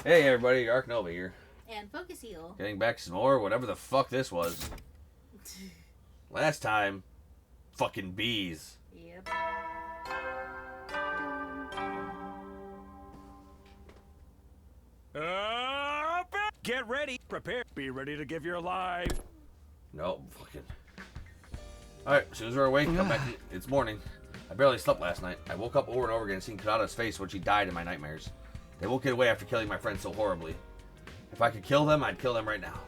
Hey everybody, Ark Nova here. And Focus Heal. Getting back some more, whatever the fuck this was. Last time, fucking bees. Yep. Get ready, prepare, be ready to give your life. No, fucking. Alright, as soon as we're awake, come back. It's morning. I barely slept last night. I woke up over and over again seeing Kadata's face when she died in my nightmares. They won't get away after killing my friends so horribly. If I could kill them, I'd kill them right now.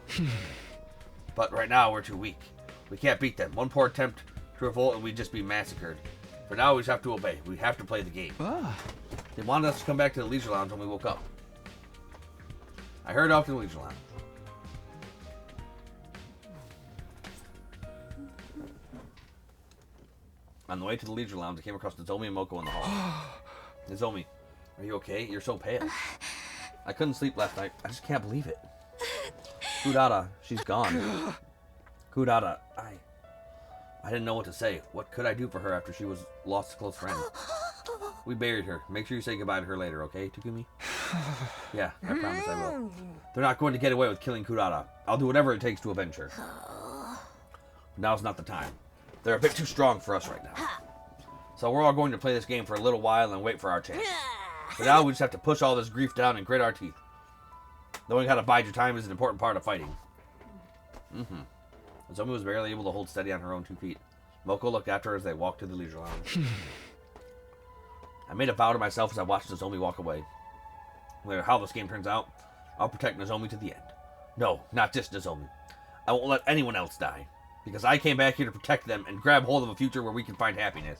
But right now, we're too weak. We can't beat them. One poor attempt to revolt and we'd just be massacred. For now, we just have to obey. We have to play the game. They wanted us to come back to the Leisure Lounge when we woke up. I hurried off to the Leisure Lounge. On the way to the Leisure Lounge, I came across Nozomi and Moko in the hall. Nozomi, are you okay? You're so pale. I couldn't sleep last night. I just can't believe it. Kudata, she's gone. Kudata, I didn't know what to say. What could I do for her after she was lost a close friend? We buried her. Make sure you say goodbye to her later, okay, Takumi? Yeah, I promise I will. They're not going to get away with killing Kudata. I'll do whatever it takes to avenge her. Now's not the time. They're a bit too strong for us right now. So we're all going to play this game for a little while and wait for our chance. For now, we just have to push all this grief down and grit our teeth. Knowing how to bide your time is an important part of fighting. Nozomi was barely able to hold steady on her own 2 feet. Moko looked after her as they walked to the Leisure Lounge. I made a vow to myself as I watched Nozomi walk away. No matter how this game turns out, I'll protect Nozomi to the end. No, not just Nozomi. I won't let anyone else die. Because I came back here to protect them and grab hold of a future where we can find happiness.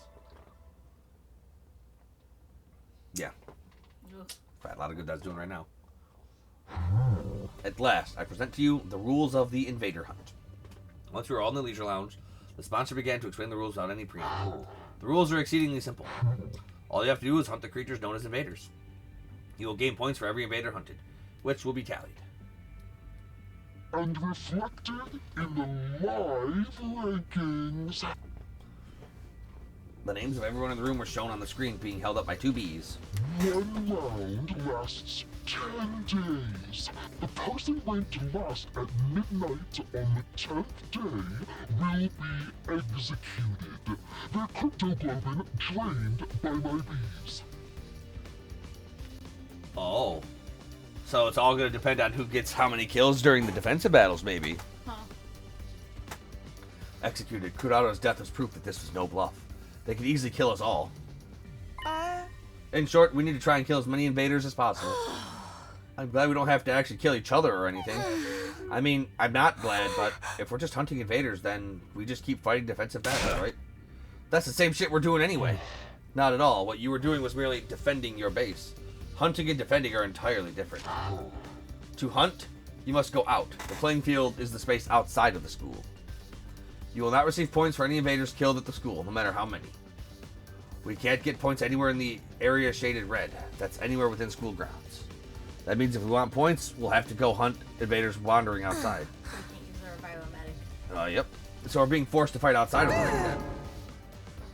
Yeah. A lot of good that's doing right now. At last, I present to you the rules of the Invader Hunt. Once we were all in the Leisure Lounge, the sponsor began to explain the rules without any preamble. The rules are exceedingly simple. All you have to do is hunt the creatures known as invaders. You will gain points for every invader hunted, which will be tallied. And reflected in the live rankings. The names of everyone in the room were shown on the screen, being held up by 2 bees. One round lasts 10 days. The person ranked last at midnight on the 10th day will be executed. Their cryptoglobin drained by my bees. Oh. So it's all going to depend on who gets how many kills during the defensive battles, maybe. Huh. Executed. Kurata's death was proof that this was no bluff. They could easily kill us all. In short, we need to try and kill as many invaders as possible. I'm glad we don't have to actually kill each other or anything. I mean, I'm not glad, but if we're just hunting invaders, then we just keep fighting defensive battles, right? That's the same shit we're doing anyway. Not at all. What you were doing was merely defending your base. Hunting and defending are entirely different. To hunt, you must go out. The playing field is the space outside of the school. You will not receive points for any invaders killed at the school, no matter how many. We can't get points anywhere in the area shaded red. That's anywhere within school grounds. That means if we want points, we'll have to go hunt invaders wandering outside. So we can't use our biomatic. Yep. So we're being forced to fight outside of the ring then.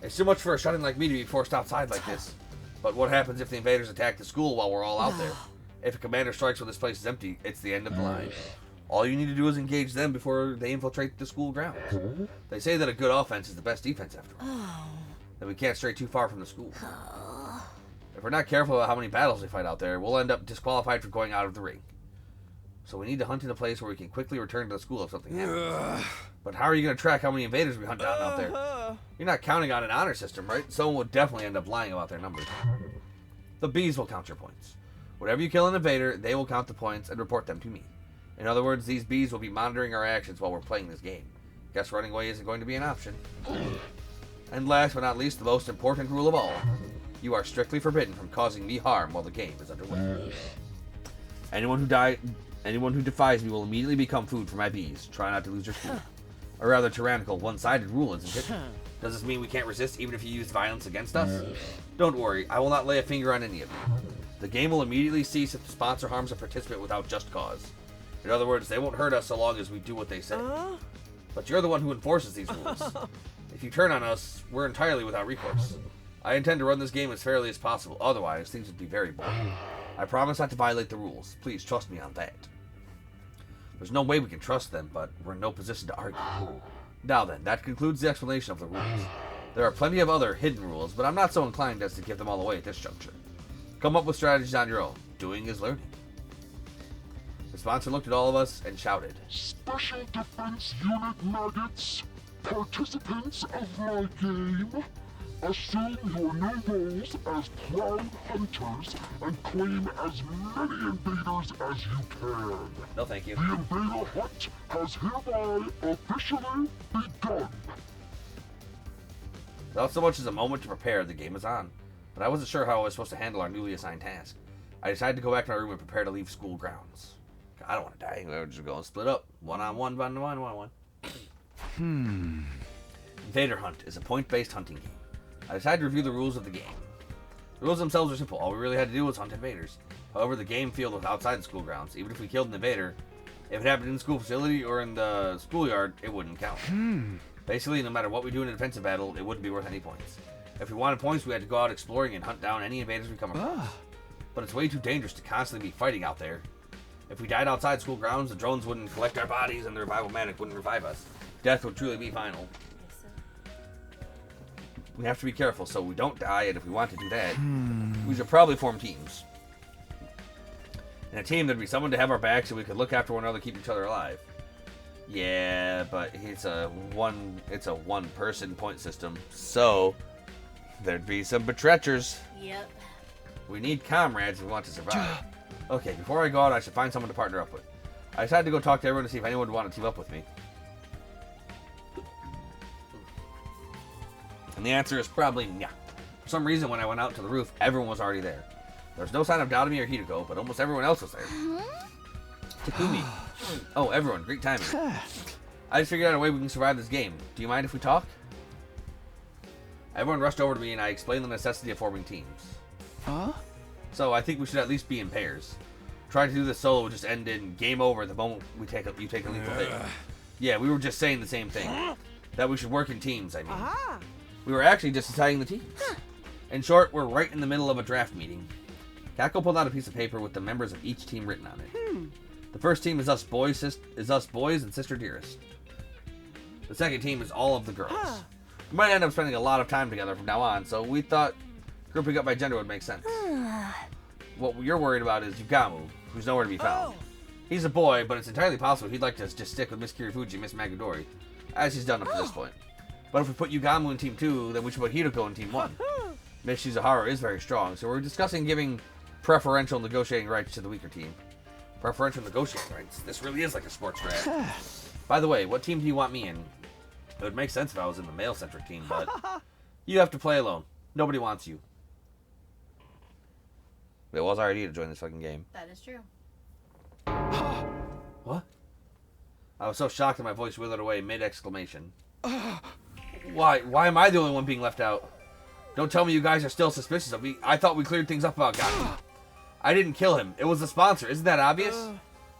It's too much for a shut-in like me to be forced outside like this. But what happens if the invaders attack the school while we're all out there? If a commander strikes when this place is empty, it's the end of the line. All you need to do is engage them before they infiltrate the school grounds. They say that a good offense is the best defense after all. Then we can't stray too far from the school. If we're not careful about how many battles we fight out there, we'll end up disqualified from going out of the ring. So we need to hunt in a place where we can quickly return to the school if something happens. But how are you going to track how many invaders we hunt down out there? You're not counting on an honor system, right? Someone would definitely end up lying about their numbers. The bees will count your points. Whenever you kill an invader, they will count the points and report them to me. In other words, these bees will be monitoring our actions while we're playing this game. Guess running away isn't going to be an option. And last but not least, the most important rule of all. You are strictly forbidden from causing me harm while the game is underway. Anyone who defies me will immediately become food for my bees. Try not to lose your cool. A rather tyrannical, one-sided rule, isn't it? Does this mean we can't resist even if you use violence against us? Don't worry, I will not lay a finger on any of you. The game will immediately cease if the sponsor harms a participant without just cause. In other words, they won't hurt us so long as we do what they say. But you're the one who enforces these rules. If you turn on us, we're entirely without recourse. I intend to run this game as fairly as possible, otherwise things would be very boring. I promise not to violate the rules. Please trust me on that. There's no way we can trust them, but we're in no position to argue. Now then, that concludes the explanation of the rules. There are plenty of other hidden rules, but I'm not so inclined as to give them all away at this juncture. Come up with strategies on your own. Doing is learning. The sponsor looked at all of us and shouted, Special Defense Unit maggots, participants of my game, assume your new roles as proud hunters and claim as many invaders as you can. No thank you. The invader hunt has hereby officially begun. Without so much as a moment to prepare, the game was on. But I wasn't sure how I was supposed to handle our newly assigned task. I decided to go back to my room and prepare to leave school grounds. I don't want to die. We're just going to split up. One-on-one, one-on-one. Invader Hunt is a point-based hunting game. I decided to review the rules of the game. The rules themselves are simple. All we really had to do was hunt invaders. However, the game field was outside the school grounds. Even if we killed an invader, if it happened in the school facility or in the schoolyard, it wouldn't count. Basically, no matter what we do in a defensive battle, it wouldn't be worth any points. If we wanted points, we had to go out exploring and hunt down any invaders we come across. But it's way too dangerous to constantly be fighting out there. If we died outside school grounds, the drones wouldn't collect our bodies and the revival manic wouldn't revive us. Death would truly be final. We have to be careful so we don't die, and if we want to do that, we should probably form teams. In a team, there'd be someone to have our backs so we could look after one another, keep each other alive. Yeah, but it's a one-person point system, so there'd be some betretchers. Yep. We need comrades if we want to survive. Okay, before I go out, I should find someone to partner up with. I decided to go talk to everyone to see if anyone would want to team up with me. And the answer is probably yeah. For some reason, when I went out to the roof, everyone was already there. There was no sign of Doubtamy or Hideko, but almost everyone else was there. Takumi. Oh, everyone, great timing. I just figured out a way we can survive this game. Do you mind if we talk? Everyone rushed over to me and I explained the necessity of forming teams. So I think we should at least be in pairs. Trying to do this solo would just end in game over the moment you take a lethal hit. Yeah, we were just saying the same thing. That we should work in teams, I mean. We were actually just deciding the teams. In short, we're right in the middle of a draft meeting. Kako pulled out a piece of paper with the members of each team written on it. The first team is us boys and Sister Dearest. The second team is all of the girls. We might end up spending a lot of time together from now on, so we thought grouping up by gender would make sense. What you're worried about is Yugamu, who's nowhere to be found. He's a boy, but it's entirely possible he'd like to just stick with Miss Kirifuji and Miss Magadori, as he's done up to this point. But if we put Yugamu in Team 2, then we should put Hideko in Team 1. Miss Shizuhara is very strong, so we're discussing giving preferential negotiating rights to the weaker team. Preferential negotiating rights? This really is like a sports draft. By the way, what team do you want me in? It would make sense if I was in the male-centric team, but you have to play alone. Nobody wants you. It was our idea to join this fucking game. That is true. What? I was so shocked that my voice withered away mid-exclamation. Why am I the only one being left out? Don't tell me you guys are still suspicious of me. I thought we cleared things up about Gaku. I didn't kill him. It was the sponsor. Isn't that obvious?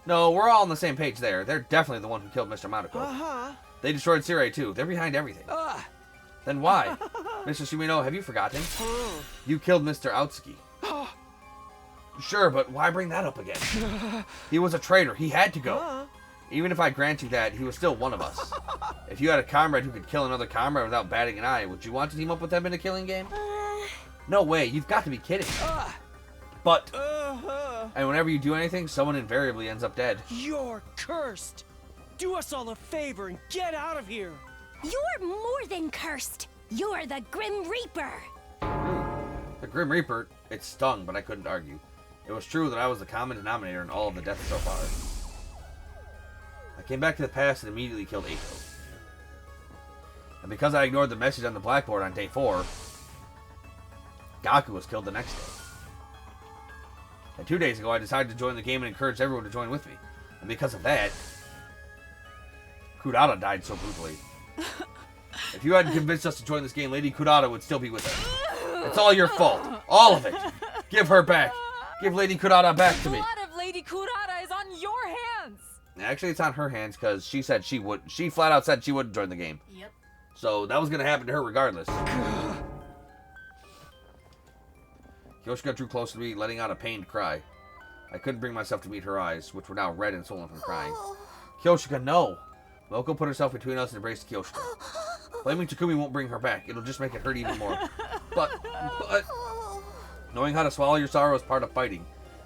No, we're all on the same page there. They're definitely the one who killed Mr. Madako. They destroyed Sirei too. They're behind everything. Then why? Mr. Shimino, have you forgotten? You killed Mr. Aotsuki. Sure, but why bring that up again? He was a traitor. He had to go. Even if I grant you that, he was still one of us. If you had a comrade who could kill another comrade without batting an eye, would you want to team up with them in a killing game? No way. You've got to be kidding. But... And whenever you do anything, someone invariably ends up dead. You're cursed. Do us all a favor and get out of here. You're more than cursed. You're the Grim Reaper. The Grim Reaper, it stung, but I couldn't argue. It was true that I was the common denominator in all of the deaths so far. I came back to the past and immediately killed Eito. And because I ignored the message on the blackboard on day 4, Gaku was killed the next day. And 2 days ago, I decided to join the game and encourage everyone to join with me. And because of that, Kurata died so brutally. If you hadn't convinced us to join this game, Lady Kurata would still be with us. It's all your fault. All of it. Give her back. Give Lady Kurata back to me. The blood of Lady Kurata is on your hands. Actually, it's on her hands because she said she would. She flat out said she wouldn't join the game. Yep. So that was going to happen to her regardless. Kyoshika drew close to me, letting out a pained cry. I couldn't bring myself to meet her eyes, which were now red and swollen from crying. Kyoshika, no! Moko put herself between us and embraced Kyoshika. Blaming Takumi won't bring her back. It'll just make it hurt even more. But... Knowing how to swallow your sorrow is part of fighting.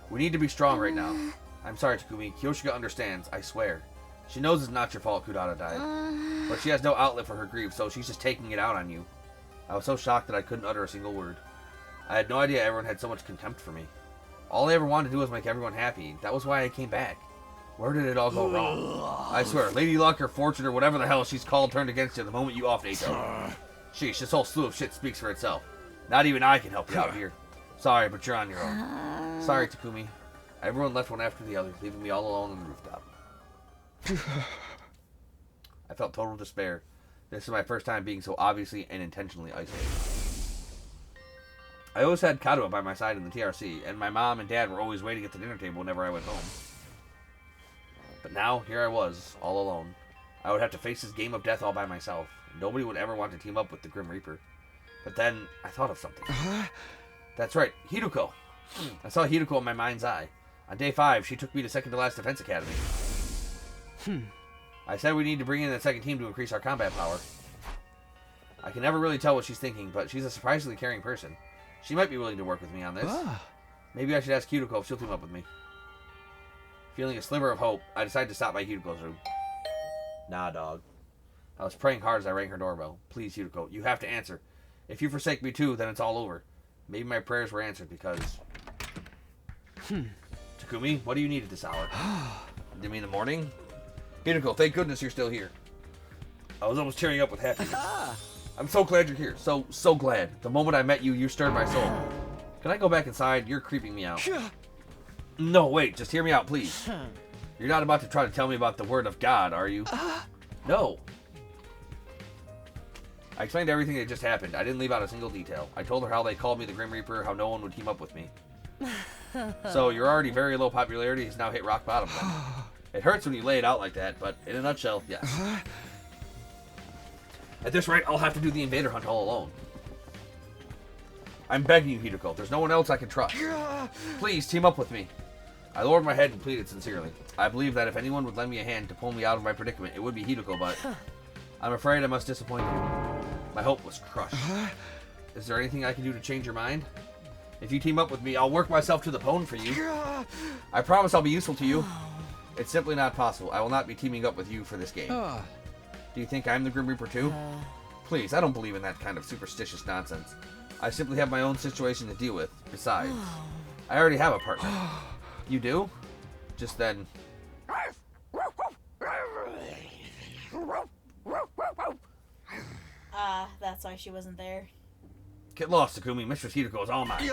We need to be strong right now. I'm sorry, Takumi. Kyoshika understands, I swear. She knows it's not your fault Kudata died. But she has no outlet for her grief, so she's just taking it out on you. I was so shocked that I couldn't utter a single word. I had no idea everyone had so much contempt for me. All I ever wanted to do was make everyone happy. That was why I came back. Where did it all go wrong? I swear, Lady Luck or Fortune or whatever the hell she's called turned against you the moment you offed Ato. Sheesh, this whole slew of shit speaks for itself. Not even I can help you out here. Sorry, but you're on your own. Sorry, Takumi. Everyone left one after the other, leaving me all alone on the rooftop. I felt total despair. This is my first time being so obviously and intentionally isolated. I always had Kadoa by my side in the TRC, and my mom and dad were always waiting at the dinner table whenever I went home. But now, here I was, all alone. I would have to face this game of death all by myself. Nobody would ever want to team up with the Grim Reaper. But then, I thought of something. That's right, Hiruko. I saw Hiruko in my mind's eye. On day 5, she took me to second to last defense academy. I said we need to bring in a second team to increase our combat power. I can never really tell what she's thinking, but she's a surprisingly caring person. She might be willing to work with me on this. Maybe I should ask Hiruko if she'll team up with me. Feeling a sliver of hope, I decided to stop by Hiruko's room. Nah, dog. I was praying hard as I rang her doorbell. Please, Hiruko, you have to answer. If you forsake me too, then it's all over. Maybe my prayers were answered because... Takumi, what do you need at this hour? You mean the morning? Hiruko, thank goodness you're still here. I was almost tearing up with happiness. I'm so glad you're here. So glad. The moment I met you, you stirred my soul. Can I go back inside? You're creeping me out. No, wait. Just hear me out, please. You're not about to try to tell me about the word of God, are you? No. I explained everything that just happened. I didn't leave out a single detail. I told her how they called me the Grim Reaper, how no one would team up with me. So your already very low popularity has now hit rock bottom then. It hurts when you lay it out like that, but in a nutshell, yes. At this rate, I'll have to do the invader hunt all alone. I'm begging you, Hiruko. There's no one else I can trust. Please, team up with me. I lowered my head and pleaded sincerely. I believe that if anyone would lend me a hand to pull me out of my predicament, it would be Hiruko, but I'm afraid I must disappoint you. My hope was crushed. Is there anything I can do to change your mind? If you team up with me, I'll work myself to the bone for you. I promise I'll be useful to you. It's simply not possible. I will not be teaming up with you for this game. Do you think I'm the Grim Reaper too? Please, I don't believe in that kind of superstitious nonsense. I simply have my own situation to deal with. Besides, I already have a partner. You do? Just then... That's why she wasn't there. Get lost, Takumi. Mistress Hideko is all mine.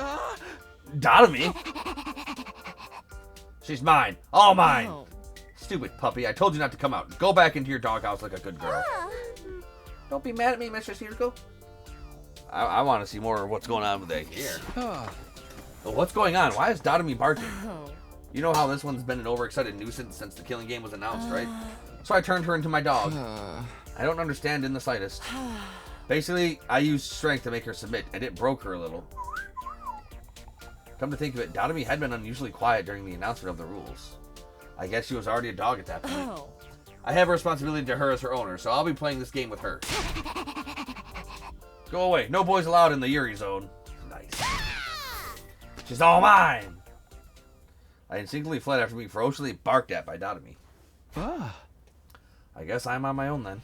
Dadami? She's mine. All mine. Oh. Stupid puppy. I told you not to come out. Go back into your doghouse like a good girl. Don't be mad at me, Mistress Hideko. I want to see more of what's going on today. Here. Well, what's going on? Why is Dadami barking? You know how this one's been an overexcited nuisance since the killing game was announced, right? So I turned her into my dog. I don't understand in the slightest. Basically, I used strength to make her submit, and it broke her a little. Come to think of it, Dadami had been unusually quiet during the announcement of the rules. I guess she was already a dog at that point. I have a responsibility to her as her owner, so I'll be playing this game with her. Go away. No boys allowed in the Yuri zone. Nice. She's all mine! I instinctively fled after being ferociously barked at by Dadami. I guess I'm on my own then.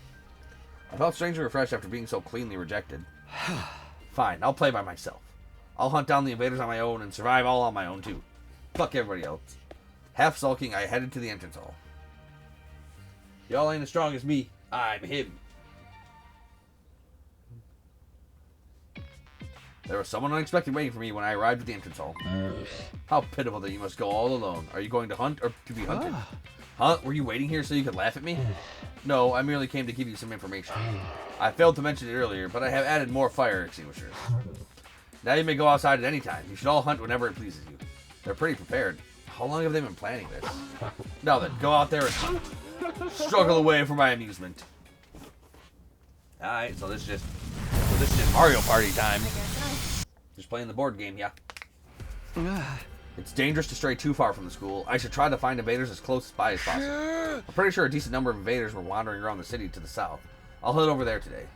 I felt strangely refreshed after being so cleanly rejected. Fine, I'll play by myself. I'll hunt down the invaders on my own and survive all on my own too. Fuck everybody else. Half sulking, I headed to the entrance hall. Y'all ain't as strong as me. I'm him. There was someone unexpected waiting for me when I arrived at the entrance hall. How pitiful that you must go all alone. Are you going to hunt or to be hunted? Huh? Were you waiting here so you could laugh at me? No, I merely came to give you some information. I failed to mention it earlier, but I have added more fire extinguishers. Now you may go outside at any time. You should all hunt whenever it pleases you. They're pretty prepared. How long have they been planning this? Now then, go out there and hunt. Struggle away for my amusement. Alright, so this is just Mario Party time. Just playing the board game, yeah. It's dangerous to stray too far from the school. I should try to find invaders as close by as possible. I'm pretty sure a decent number of invaders were wandering around the city to the south. I'll head over there today.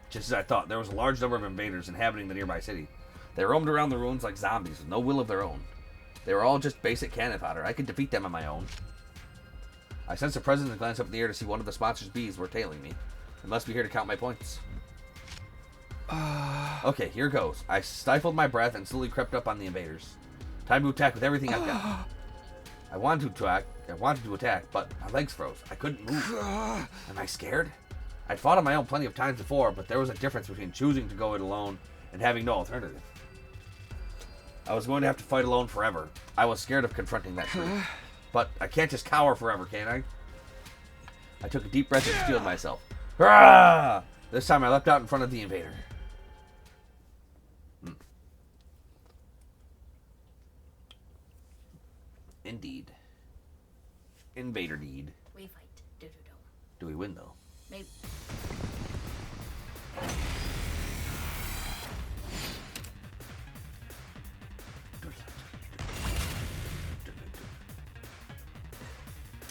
Just as I thought, there was a large number of invaders inhabiting the nearby city. They roamed around the ruins like zombies with no will of their own. They were all just basic cannon fodder. I could defeat them on my own. I sensed the presence and glanced up in the air to see one of the sponsor's bees were tailing me. They must be here to count my points. Okay, here goes. I stifled my breath and slowly crept up on the invaders. Time to attack with everything I've got. I wanted to attack, but my legs froze. I couldn't move. Am I scared? I'd fought on my own plenty of times before, but there was a difference between choosing to go it alone and having no alternative. I was going to have to fight alone forever. I was scared of confronting that truth. But I can't just cower forever, can I? I took a deep breath and steeled myself. Hurrah! This time I leapt out in front of the invader. Indeed. Invader deed. We fight. Do-do-do. Do we win, though? Maybe.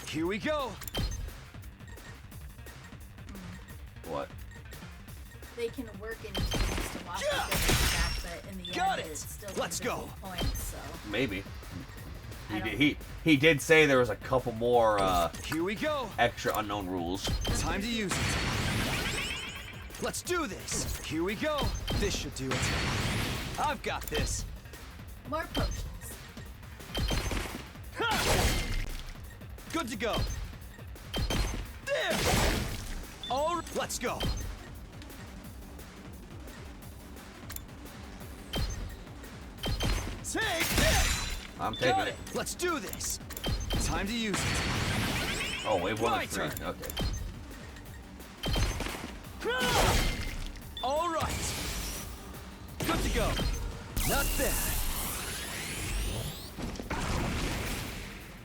Here we go. What? They can work in teams to walk the back, but in the Got end, it. it's still Let's go. individual points. So Maybe. I don't- He did say there was a couple more Here we go. extra unknown rules. Time to use it. Let's do this. Here we go. This should do it. I've got this. more potions. Good to go. There. Oh, let's go. Take this. I'm taking Got it. it. Let's do this. Time to use it. Oh, wave 1 My of 3. turn. Okay. All right. Good to go. Not bad.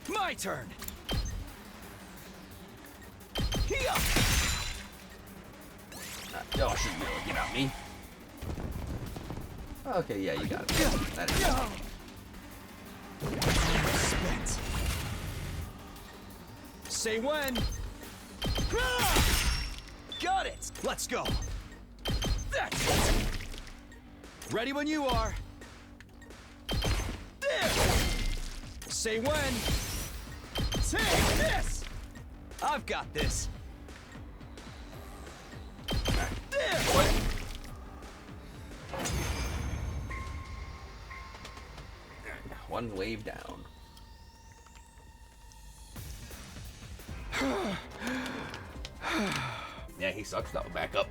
My turn. Here. Y'all shouldn't be able to get at me. Okay, yeah, you got it. That is Spent. Say when. Got it. Let's go. That's it. Ready when you are. There. Say when. Take this. I've got this. There. one wave down. Yeah, he sucks though. Back up.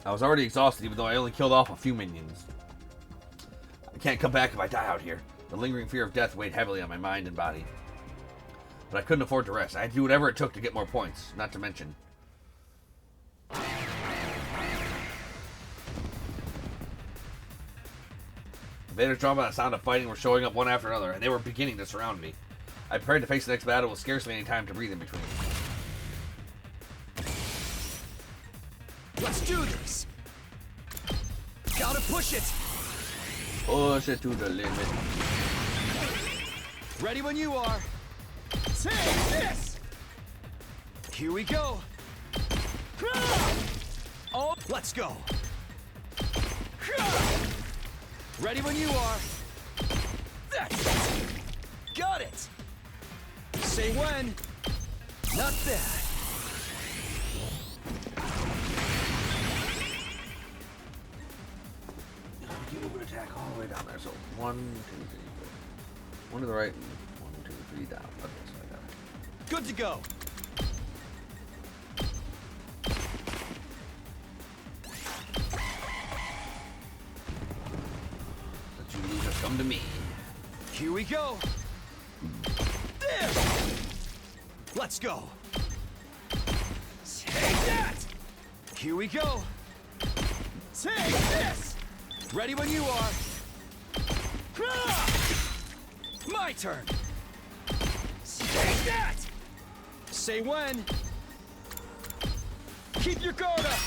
I was already exhausted, even though I only killed off a few minions. I can't come back if I die out here. The lingering fear of death weighed heavily on my mind and body. But I couldn't afford to rest. I had to do whatever it took to get more points, not to mention. Invaders drawn by the sound of fighting were showing up one after another, and they were beginning to surround me. I prepared to face the next battle with scarcely any time to breathe in between. Let's do this. Gotta push it. Push it to the limit. Ready when you are. Take this. Here we go. Oh, let's go. Ready when you are. That's it. Got it. Say when. Not bad. You move an attack all the way down there. So 1, 2, 3, 4. 1 to the right and 1, 2, 3 down. Okay, so I got it. Good to go. Let you losers come to me. Here we go. There. Let's go. Take that. Here we go. Take this. Ready when you are. My turn. Take that. Say when. Keep your guard up.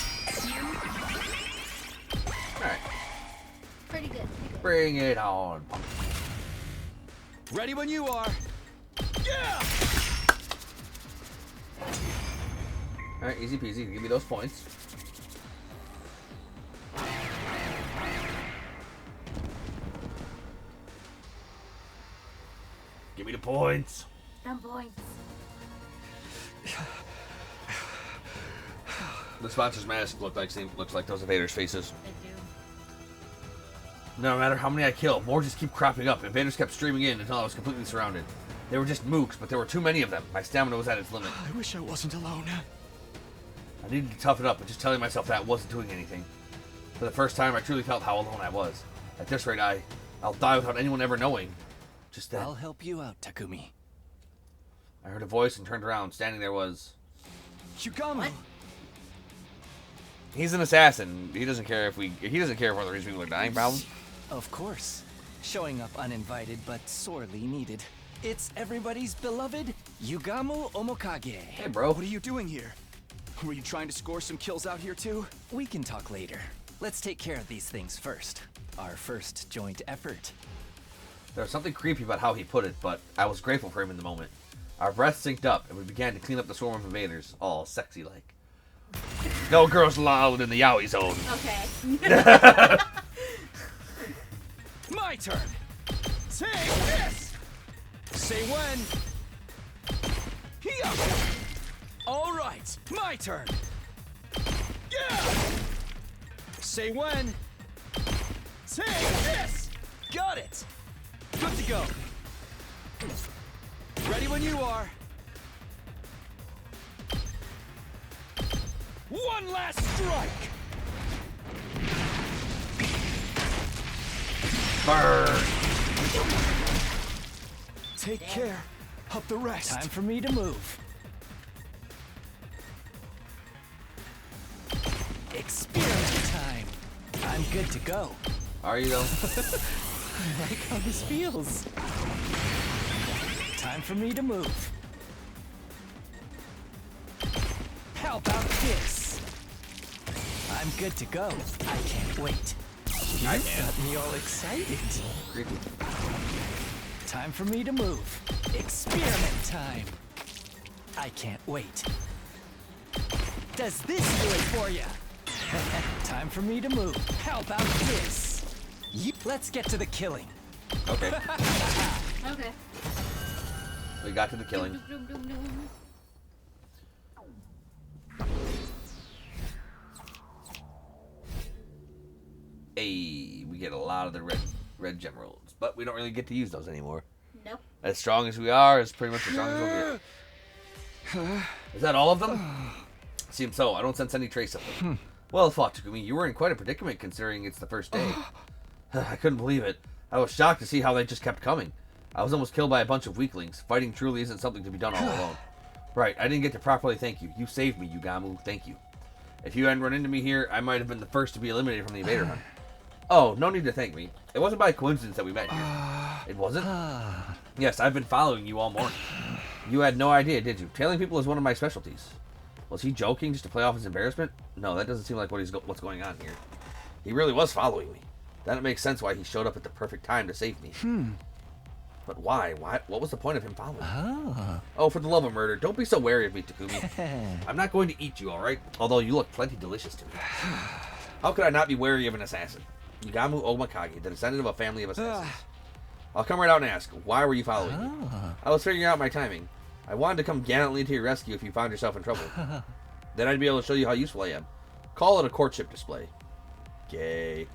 Alright. Pretty good. Bring it on. Ready when you are. Yeah! Alright, easy peasy. Give me those points. Give me the points. Them points. The sponsor's mask looks like those invaders' faces. They do. No matter how many I kill, more just keep cropping up. Invaders kept streaming in until I was completely surrounded. They were just mooks, but there were too many of them. My stamina was at its limit. I wish I wasn't alone. I needed to toughen up, but just telling myself that wasn't doing anything. For the first time, I truly felt how alone I was. At this rate, I'll die without anyone ever knowing. Just then, I'll help you out, Takumi. I heard a voice and turned around. Standing there was... Yugamu! What? He's an assassin. He doesn't care if one of the reason people are dying, problem. Of course. Showing up uninvited, but sorely needed. It's everybody's beloved Yugamu Omokage. Hey, bro. What are you doing here? Were you trying to score some kills out here, too? We can talk later. Let's take care of these things first. Our first joint effort. There was something creepy about how he put it, but I was grateful for him in the moment. Our breaths synced up, and we began to clean up the swarm of invaders, all sexy-like. No girls allowed in the yaoi zone. Okay. My turn! Take this! Say when! Here! Alright, my turn! Yeah! Say when! Take this! Got it! Good to go! Ready when you are! One last strike! Burn! Take care of the rest. Time for me to move. Experiment time. I'm good to go. Are you though? I like how this feels. Time for me to move. How about this? I'm good to go. I can't wait. You got me all excited. Creepy. Time for me to move. Experiment time. I can't wait. Does this do it for you? Time for me to move. How about this? Let's get to the killing. Okay. Okay. We got to the killing. Doom, doom, doom, doom. Hey, we get a lot of the red gem rolls, but we don't really get to use those anymore. Nope. As strong as we are, is pretty much as strong as we'll get. Is that all of them? Seems so. I don't sense any trace of them. Well thought, Takumi. You were in quite a predicament considering it's the first day. I couldn't believe it. I was shocked to see how they just kept coming. I was almost killed by a bunch of weaklings. Fighting truly isn't something to be done all alone. Right, I didn't get to properly thank you. You saved me, Yugamu. Thank you. If you hadn't run into me here, I might have been the first to be eliminated from the invader hunt. Oh, no need to thank me. It wasn't by coincidence that we met here. It wasn't? Yes, I've been following you all morning. You had no idea, did you? Tailing people is one of my specialties. Was he joking just to play off his embarrassment? No, that doesn't seem like what's going on here. He really was following me. Then it makes sense why he showed up at the perfect time to save me. But why? What was the point of him following me? Oh, for the love of murder, don't be so wary of me, Takumi. I'm not going to eat you, alright? Although you look plenty delicious to me. How could I not be wary of an assassin? Yugamu Omokage, the descendant of a family of assassins. I'll come right out and ask, why were you following me? I was figuring out my timing. I wanted to come gallantly to your rescue if you found yourself in trouble. Then I'd be able to show you how useful I am. Call it a courtship display. Gay.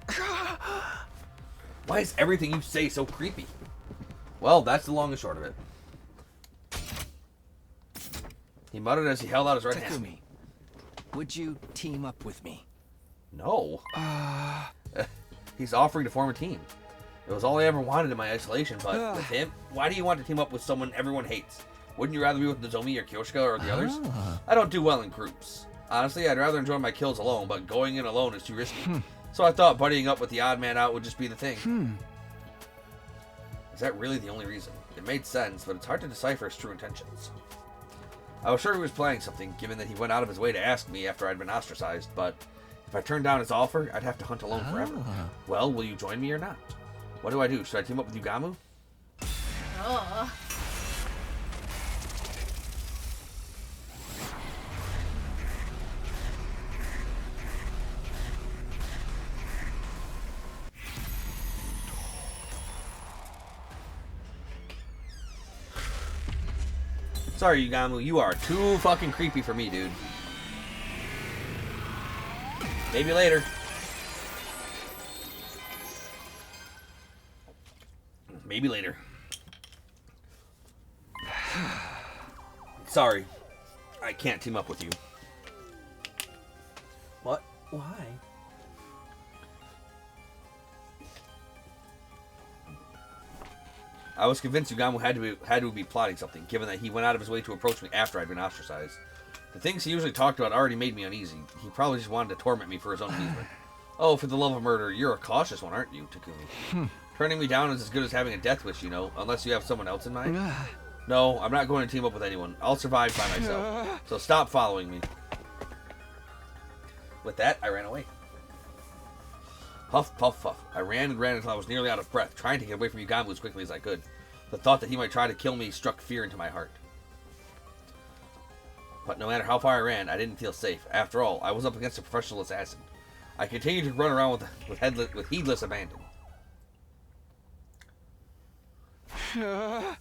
Why is everything you say so creepy? Well, that's the long and short of it. He muttered as he held out his right hand. Takumi, would you team up with me? No. He's offering to form a team. It was all I ever wanted in my isolation, but with him, why do you want to team up with someone everyone hates? Wouldn't you rather be with Nozomi or Kyoshika or the others? I don't do well in groups. Honestly, I'd rather enjoy my kills alone, but going in alone is too risky. So I thought buddying up with the odd man out would just be the thing. Is that really the only reason? It made sense, but it's hard to decipher his true intentions. I was sure he was planning something, given that he went out of his way to ask me after I'd been ostracized, but if I turned down his offer, I'd have to hunt alone forever. Well, will you join me or not? What do I do? Should I team up with Yugamu? Oh. Sorry, Yugamu, you are too fucking creepy for me, dude. Maybe later. Maybe later. Sorry. I can't team up with you. What? Why? I was convinced Yugamu had to be plotting something, given that he went out of his way to approach me after I'd been ostracized. The things he usually talked about already made me uneasy. He probably just wanted to torment me for his own amusement. Oh, for the love of murder, you're a cautious one, aren't you, Takumi? Turning me down is as good as having a death wish, you know, unless you have someone else in mind. No, I'm not going to team up with anyone. I'll survive by myself. So stop following me. With that, I ran away. Huff, puff, puff. I ran and ran until I was nearly out of breath, trying to get away from Yugamu as quickly as I could. The thought that he might try to kill me struck fear into my heart. But no matter how far I ran, I didn't feel safe. After all, I was up against a professional assassin. I continued to run around with heedless abandon.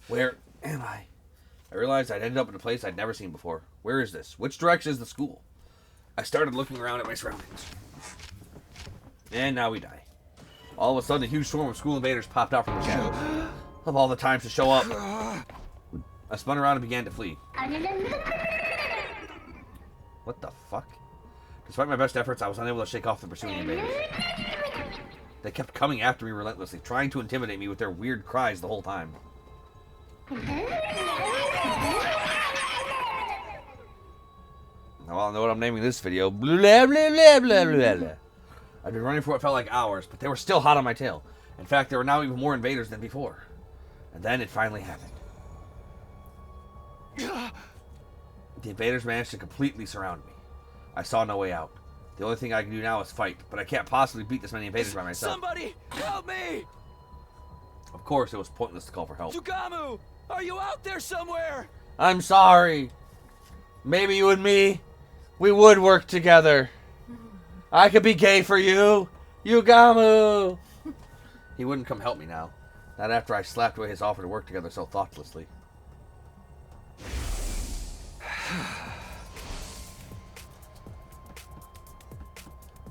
Where am I? I realized I'd ended up in a place I'd never seen before. Where is this? Which direction is the school? I started looking around at my surroundings. And now we die. All of a sudden, a huge swarm of school invaders popped out from the shadows. Of all the times to show up. I spun around and began to flee. What the fuck? Despite my best efforts, I was unable to shake off the pursuing invaders. They kept coming after me relentlessly, trying to intimidate me with their weird cries the whole time. Now I'll know what I'm naming this video. Blah, blah, blah, blah, blah, blah. I'd been running for what felt like hours, but they were still hot on my tail. In fact, there were now even more invaders than before. And then it finally happened. The invaders managed to completely surround me. I saw no way out. The only thing I can do now is fight, but I can't possibly beat this many invaders by myself. Somebody, help me! Of course, it was pointless to call for help. Yugamu, are you out there somewhere? I'm sorry. Maybe you and me, we would work together. I could be gay for you. Yugamu! He wouldn't come help me now. Not after I slapped away his offer to work together so thoughtlessly.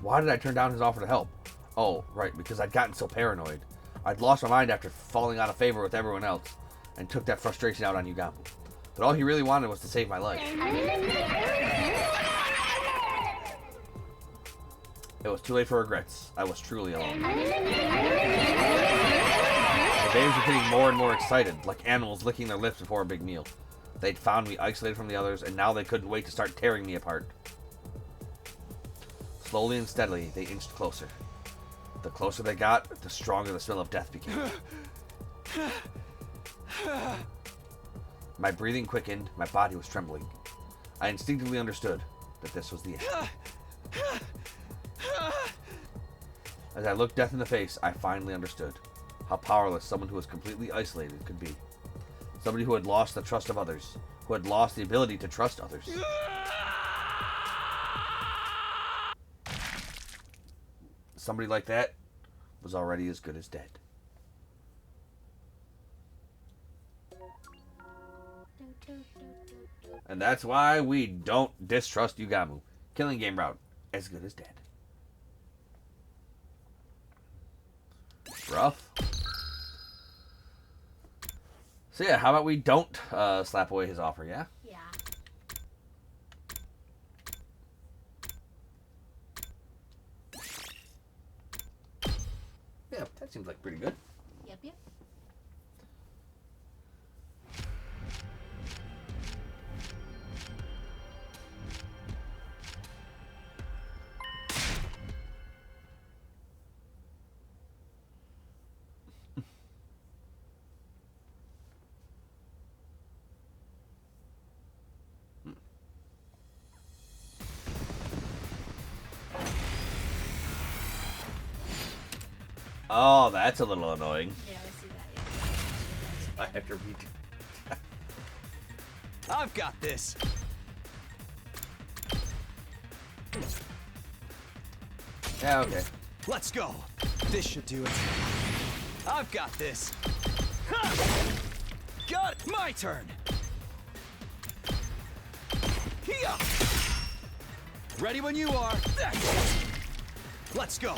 Why did I turn down his offer to help? Oh, right, because I'd gotten so paranoid. I'd lost my mind after falling out of favor with everyone else, and took that frustration out on Yugamu. But all he really wanted was to save my life. It was too late for regrets. I was truly alone. The invaders were getting more and more excited, like animals licking their lips before a big meal. They'd found me isolated from the others, and now they couldn't wait to start tearing me apart. Slowly and steadily, they inched closer. The closer they got, the stronger the smell of death became. My breathing quickened, my body was trembling. I instinctively understood that this was the end. As I looked death in the face, I finally understood how powerless someone who was completely isolated could be. Somebody who had lost the trust of others, who had lost the ability to trust others. Somebody like that was already as good as dead. And that's why we don't distrust Yugamu. Killing game route, as good as dead. Rough. So yeah, how about we don't slap away his offer, yeah? Yeah. Yeah, that seems like pretty good. Yep, yep. Oh, that's a little annoying. Yeah, I see that. I have to read. I've got this. Yeah, okay. Let's go. This should do it. I've got this. Ha! Got it. My turn. Here. Ready when you are. That's it. Let's go.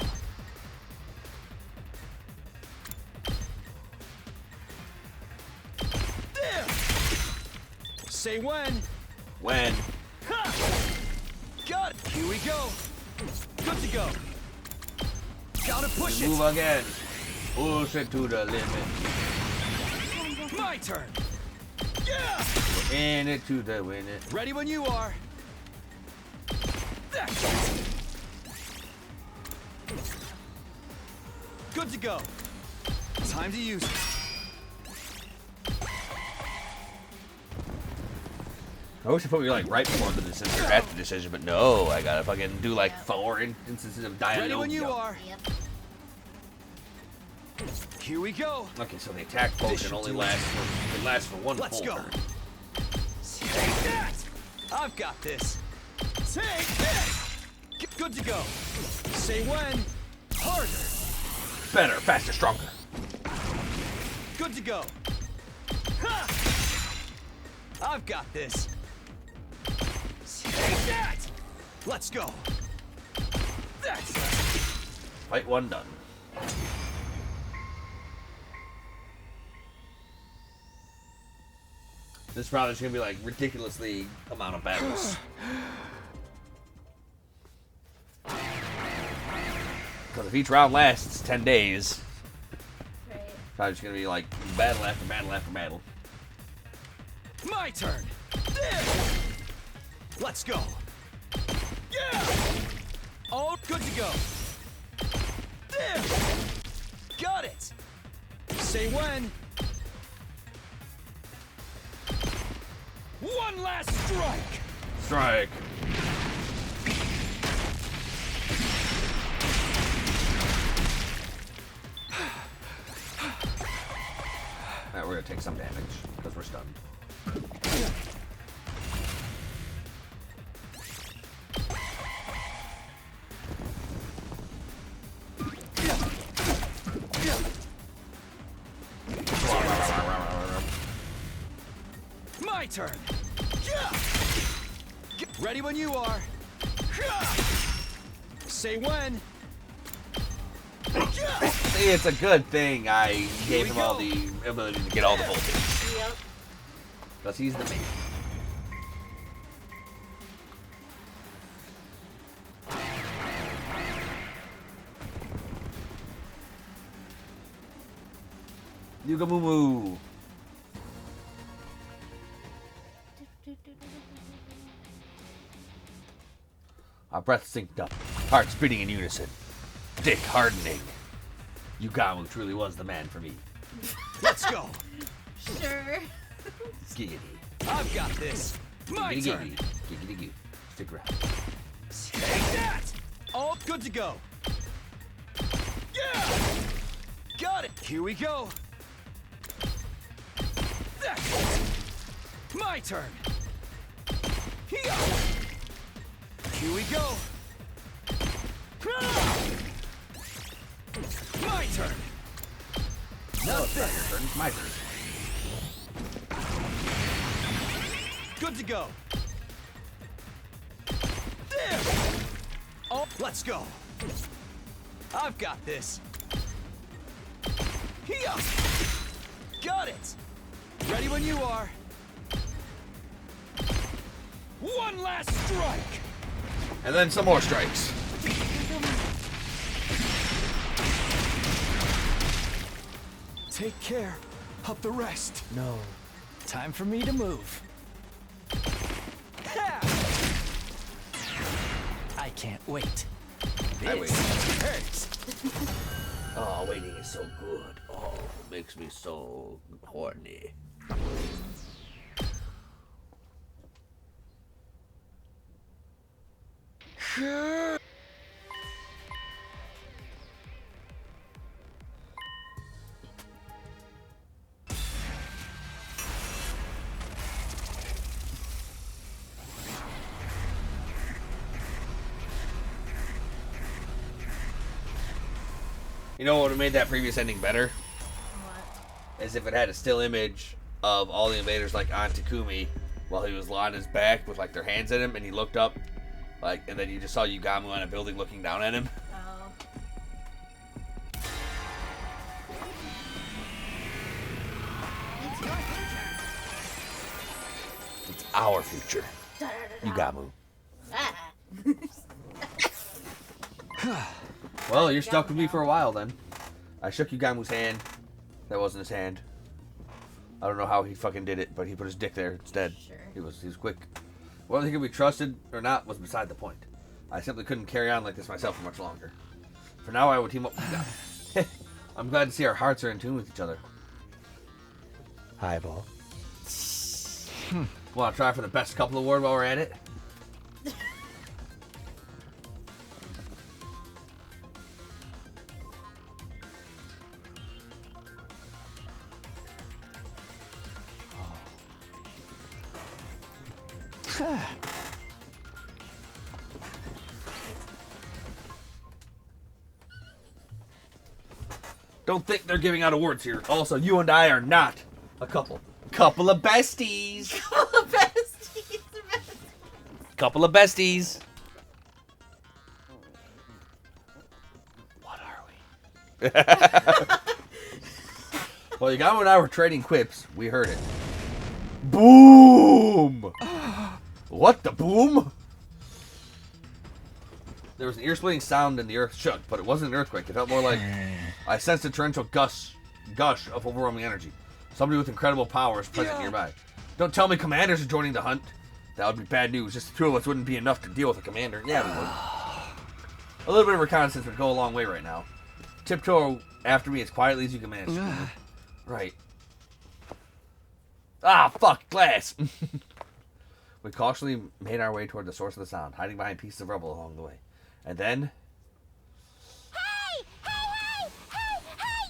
There. Say when. When? Ha! Got it. Here we go. Good to go. Gotta push it. Move again. Push it to the limit. My turn. Yeah. We're in it to the win it. Ready when you are. That's it. Good to go. Time to use it. I wish they put me like right before the decision or after the decision, but no, I gotta fucking do like 4 instances of dialogue. Ready when you are. Yep. Here we go. Okay, so the attack potion only lasts for one Let's full go. turn. Take that. I've got this. Take this. Good to go. Say when. Harder. Better, faster, stronger. Good to go. Ha! I've got this. Take that. Let's go. That's it. Fight 1 done. This probably is gonna be like ridiculously amount of battles. Because if each round lasts 10 days, Right. probably just gonna be like battle after battle after battle. My turn. There. Let's go. Yeah. Oh, good to go. There. Got it. Say when. One last strike. Strike. Alright, we're gonna take some damage because we're stunned. My turn. Yeah. Ready when you are. Say when. See, it's a good thing I gave him all the ability to get all the voltage. Yep. Because he's the main. Yuga Moo. Our breath synced up, hearts beating in unison, dick hardening. Yugamu truly was the man for me. Let's go. Sure. Giggity. I've got this. My Giggity turn. giggity. Giggity goo. Stick around. Take that. All good to go. Yeah. Got it. Here we go. That's it. My turn. Here. Here we go. My turn. No, it's not your turn. It's my turn. Good to go. There. Oh, let's go. I've got this. Here. Got it. Ready when you are. One last strike. And then some more strikes. Take care of the rest. No. Time for me to move. Ha! I can't wait. I wait. This hurts. Oh, waiting is so good. Oh, it makes me so horny. You know what would have made that previous ending better? What? Is if it had a still image of all the invaders like on Takumi while he was lying on his back with like their hands at him, and he looked up, like, and then you just saw Yugamu on a building looking down at him. Oh. It's your future. It's our future. Da-da-da-da. Yugamu. Ah. Well, you're stuck with me for a while then. I shook Yugamu's hand. That wasn't his hand. I don't know how he fucking did it, but he put his dick there instead. Sure. He was quick. Whether he could be trusted or not was beside the point. I simply couldn't carry on like this myself for much longer. For now, I would team up with Yugamu. I'm glad to see our hearts are in tune with each other. Highball. Want to try for the best couple award while we're at it? Don't think they're giving out awards here. Also, you and I are not a couple. Couple of besties. Couple of besties. What are we? Well, Yugamu and I were trading quips. We heard it. Boom! What the boom? There was an ear-splitting sound and the earth shook, but it wasn't an earthquake. It felt more like I sensed a torrential gush of overwhelming energy. Somebody with incredible powers present nearby. Don't tell me commanders are joining the hunt. That would be bad news. Just the two of us wouldn't be enough to deal with a commander. Yeah, we would. A little bit of reconnaissance would go a long way right now. Tiptoe after me as quietly as you can manage. Right. Ah, fuck, glass! We cautiously made our way toward the source of the sound, hiding behind pieces of rubble along the way. And then... Hey!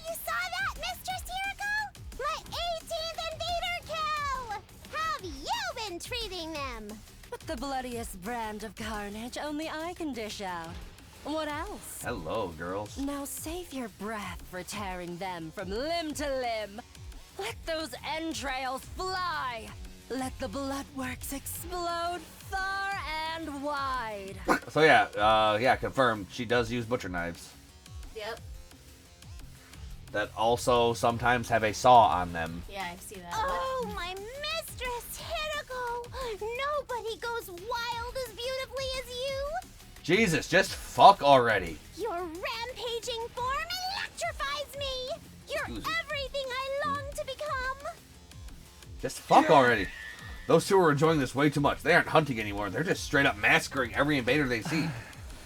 You saw that, Mistress Hiriko? My 18th invader kill! How've you been treating them? With the bloodiest brand of carnage only I can dish out. What else? Hello, girls. Now save your breath for tearing them from limb to limb. Let those entrails fly. Let the bloodworks explode far and wide. So yeah, confirmed. She does use butcher knives. Yep. That also sometimes have a saw on them. Yeah, I see that. Oh, my Mistress Hiriko! Nobody goes wild as beautifully as you! Jesus, just fuck already. Your rampaging form electrifies me! You're Excuse me. everything I long to become! Just fuck already. Those two are enjoying this way too much. They aren't hunting anymore. They're just straight up massacring every invader they see.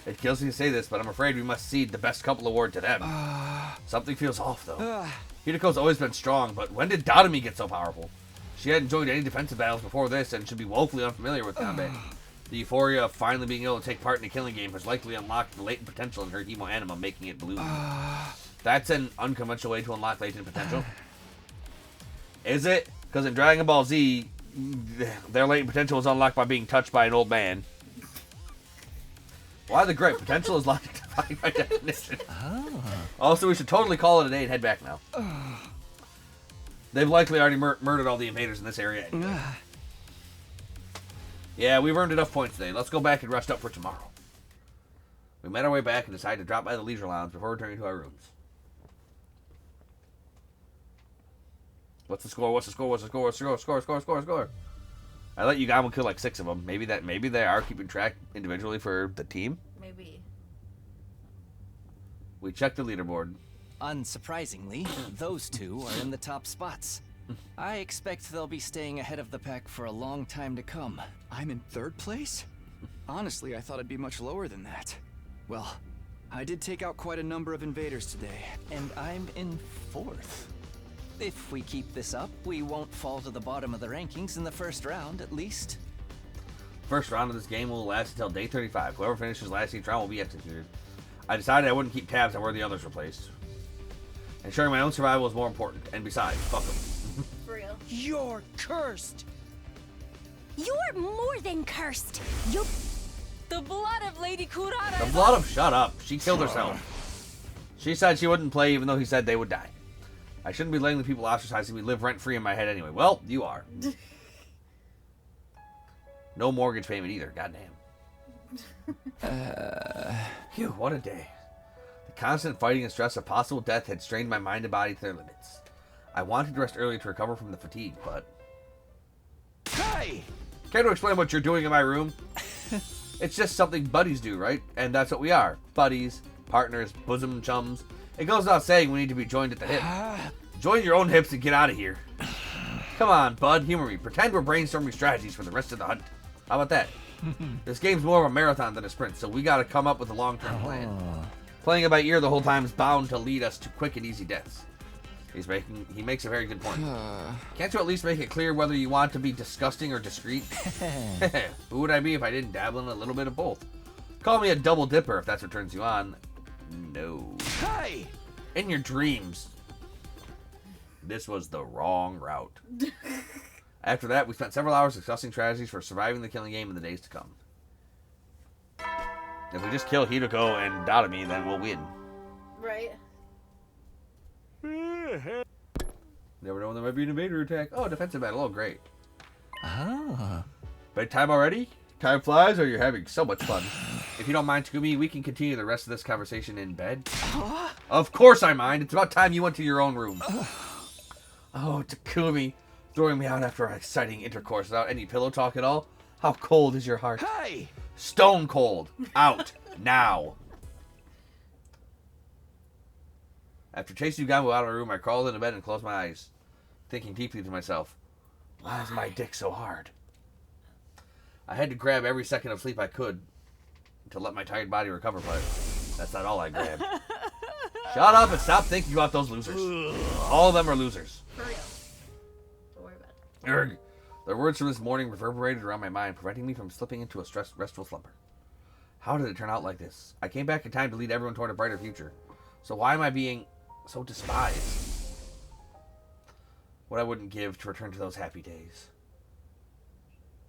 It kills me to say this, but I'm afraid we must cede the best couple award to them. Something feels off, though. Hiriko's always been strong, but when did Dadami get so powerful? She hadn't joined any defensive battles before this and should be woefully unfamiliar with combat. The euphoria of finally being able to take part in a killing game has likely unlocked the latent potential in her hemo anima, making it bloom. That's an unconventional way to unlock latent potential. Is it? Because in Dragon Ball Z, their latent potential is unlocked by being touched by an old man. Why the great potential is locked by definition. Also, we should totally call it a day and head back now. They've likely already murdered all the invaders in this area anyway. Yeah, we've earned enough points today. Let's go back and rest up for tomorrow. We made our way back and decided to drop by the leisure lounge before returning to our rooms. What's the score? Score. I let Yugamu kill like 6 of them. Maybe they are keeping track individually for the team. Maybe. We checked the leaderboard. Unsurprisingly, those two are in the top spots. I expect they'll be staying ahead of the pack for a long time to come. I'm in 3rd place? Honestly, I thought it'd be much lower than that. Well, I did take out quite a number of invaders today. And I'm in 4th. If we keep this up, we won't fall to the bottom of the rankings in the first round, at least. First round of this game will last until day 35. Whoever finishes last each round will be executed. I decided I wouldn't keep tabs on where the others were placed. Ensuring my own survival is more important. And besides, fuck them. For real. You're cursed! You're more than cursed! The blood of Lady Kurara The is blood of... Shut up. She killed herself. She said she wouldn't play even though he said they would die. I shouldn't be letting the people ostracizing me live rent-free in my head anyway. Well, you are. No mortgage payment either, goddamn. Phew, what a day. The constant fighting and stress of possible death had strained my mind and body to their limits. I wanted to rest early to recover from the fatigue, but... Hey! Care to explain what you're doing in my room? It's just something buddies do, right? And that's what we are. Buddies, partners, bosom chums. It goes without saying we need to be joined at the hip. Join your own hips and get out of here. Come on, bud, humor me. Pretend we're brainstorming strategies for the rest of the hunt. How about that? This game's more of a marathon than a sprint, so we gotta come up with a long-term plan. Playing it by ear the whole time is bound to lead us to quick and easy deaths. He makes a very good point. Can't you at least make it clear whether you want to be disgusting or discreet? Who would I be if I didn't dabble in a little bit of both? Call me a double dipper if that's what turns you on. No. Hey! In your dreams. This was the wrong route. After that, we spent several hours discussing strategies for surviving the killing game in the days to come. If we just kill Hideko and Dadami, then we'll win. Right. Never know when there might be an invader attack. Oh, defensive battle. Oh, great. Ah. Bedtime already? Time flies, or you're having so much fun. If you don't mind, Takumi, we can continue the rest of this conversation in bed. Of course I mind. It's about time you went to your own room. Oh, Takumi. Throwing me out after our exciting intercourse without any pillow talk at all? How cold is your heart? Hey! Stone cold. Out. Now. After chasing Ugamu out of my room, I crawled into bed and closed my eyes, thinking deeply to myself, why is my dick so hard? I had to grab every second of sleep I could to let my tired body recover, but that's not all I grabbed. Shut up and stop thinking about those losers. All of them are losers. For real. Don't worry about it. Urgh. Their words from this morning reverberated around my mind, preventing me from slipping into a restful slumber. How did it turn out like this? I came back in time to lead everyone toward a brighter future. So why am I being so despised? What I wouldn't give to return to those happy days.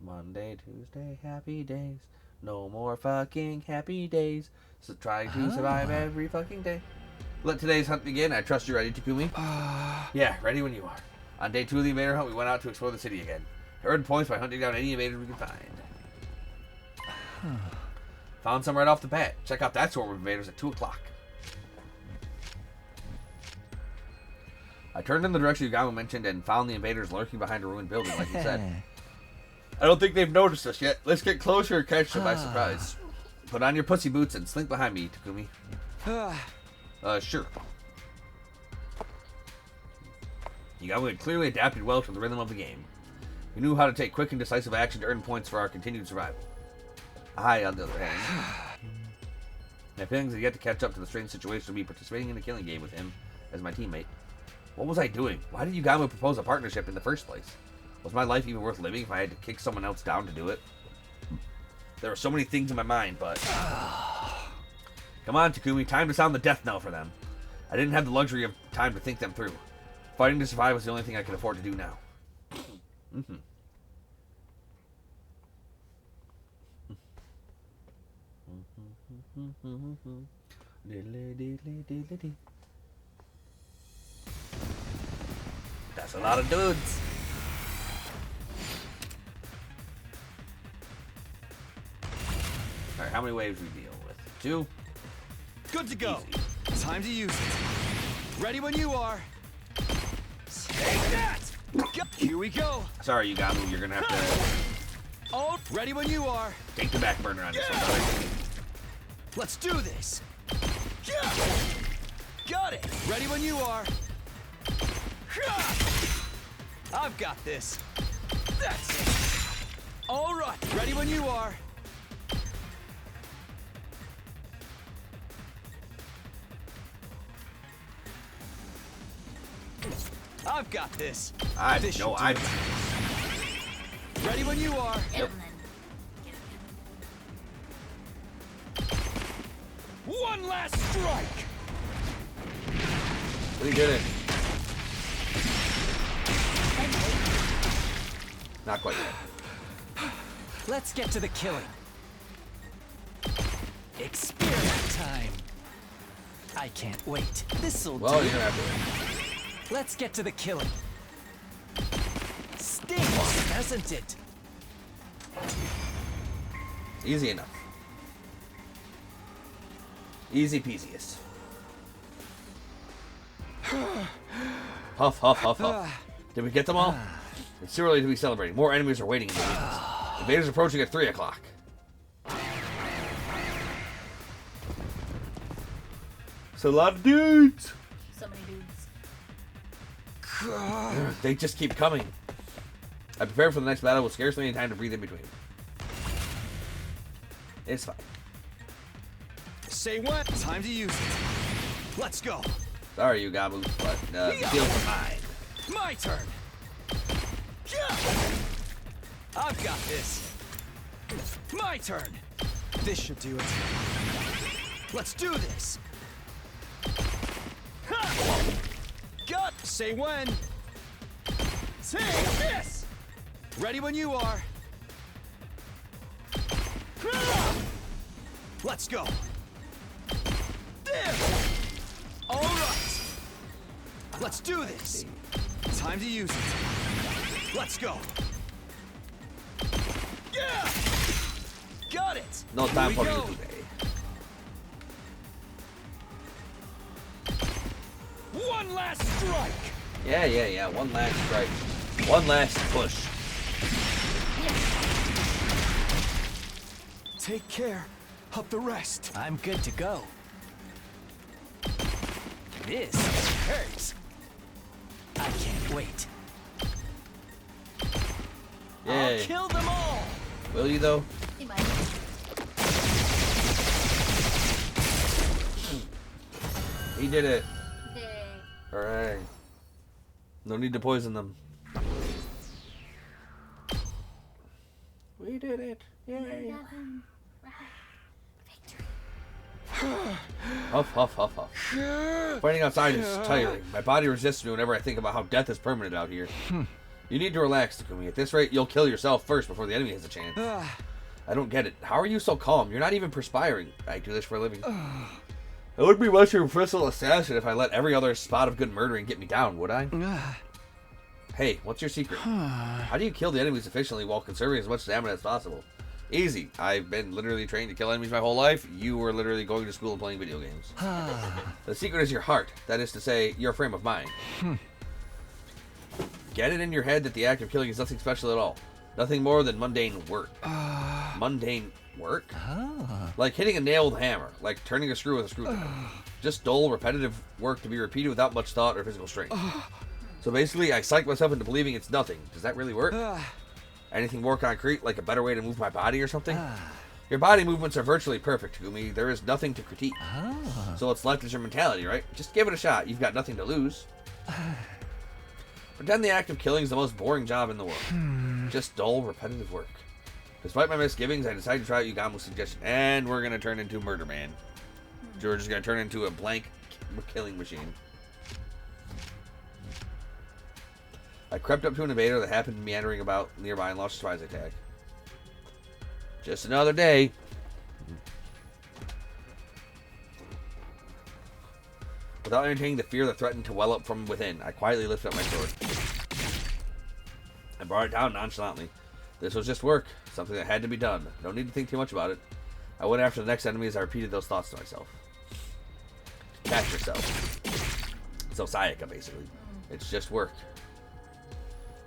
Monday, Tuesday, happy days. No more fucking happy days. So try to survive every fucking day. Let today's hunt begin. I trust you're ready, Takumi. Yeah, ready when you are. On day 2 of the invader hunt, we went out to explore the city again. Earned points by hunting down any invaders we could find. Found some right off the bat. Check out that swarm of invaders at 2 o'clock. I turned in the direction Ugamu mentioned and found the invaders lurking behind a ruined building, like he said. I don't think they've noticed us yet. Let's get closer and catch them by surprise. Put on your pussy boots and slink behind me, Takumi. Sure. Ugamu had clearly adapted well to the rhythm of the game. He knew how to take quick and decisive action to earn points for our continued survival. I, on the other hand, my feelings had yet to catch up to the strange situation of me participating in a killing game with him as my teammate. What was I doing? Why did Ugamu propose a partnership in the first place? Was my life even worth living if I had to kick someone else down to do it? There were so many things in my mind, but... Come on, Takumi, time to sound the death knell for them. I didn't have the luxury of time to think them through. Fighting to survive was the only thing I could afford to do now. That's a lot of dudes. Alright, how many waves we deal with? 2? Good to go. Easy. Time to use it. Ready when you are. Take that! Here we go. Sorry, Ugamu, you're gonna have to Oh, ready when you are. take the back burner on this one, brother. Let's do this. Got it. Ready when you are. I've got this. That's it. All right. Ready when you are. I've got this. I This know should do I. it. Ready when you are. Yep. One last strike. We did it. Not quite yet. Let's get to the killing. Experiment time. I can't wait. This'll Well, do. you're gonna have to wait. Let's get to the killing. Stinks, doesn't it? Easy enough. Easy peasiest. Huff, huff, huff, huff. Did we get them all? It's too early to be celebrating. More enemies are waiting in the wings. Invaders approaching at 3 o'clock. It's a lot of dudes. So many dudes. They just keep coming. I prepared for the next battle with scarcely any time to breathe in between. It's fine. Say what? Time to use it. Let's go. Sorry, you Gamu, but the deal's mine. My turn. I've got this. My turn. This should do it. Let's do this. Ha! Got. Say when. Take this. Ready when you are. Let's go. There. All right. Let's do this. Time to use it. Let's go. Yeah. Got it. No time Here for we you go. today. One last strike. Yeah. One last strike. One last push. Take care of the rest. I'm good to go. This hurts. I can't wait. I'll Yay. kill them all. Will you, though? He might. He did it. Yay. Alright. No need to poison them. We did it. Yay. Huff, huff, huff, huff. Fighting outside is tiring. My body resists me whenever I think about how death is permanent out here. You need to relax, Takumi. At this rate, you'll kill yourself first before the enemy has a chance. I don't get it. How are you so calm? You're not even perspiring. I do this for a living. I wouldn't be much of a professional assassin if I let every other spot of good murdering get me down, would I? Hey, what's your secret? How do you kill the enemies efficiently while conserving as much stamina as possible? Easy. I've been literally trained to kill enemies my whole life. You were literally going to school and playing video games. The secret is your heart. That is to say, your frame of mind. Get it in your head that the act of killing is nothing special at all. Nothing more than mundane work. Mundane work? Like hitting a nail with a hammer. Like turning a screw with a screwdriver. Just dull, repetitive work to be repeated without much thought or physical strength. So basically, I psych myself into believing it's nothing. Does that really work? Anything more concrete, like a better way to move my body or something? Your body movements are virtually perfect, Takumi. There is nothing to critique. So what's left is your mentality, right? Just give it a shot. You've got nothing to lose. Pretend the act of killing is the most boring job in the world. Just dull, repetitive work. Despite my misgivings, I decided to try out Yugamu's suggestion, and we're going to turn into Murder Man. George is going to turn into a blank killing machine. I crept up to an invader that happened to be meandering about nearby and launched a surprise attack. Just another day. Without entertaining the fear that threatened to well up from within, I quietly lifted up my sword. I brought it down nonchalantly. This was just work, something that had to be done. No need to think too much about it. I went after the next enemy as I repeated those thoughts to myself. Catch yourself. So Sayaka, basically. It's just work.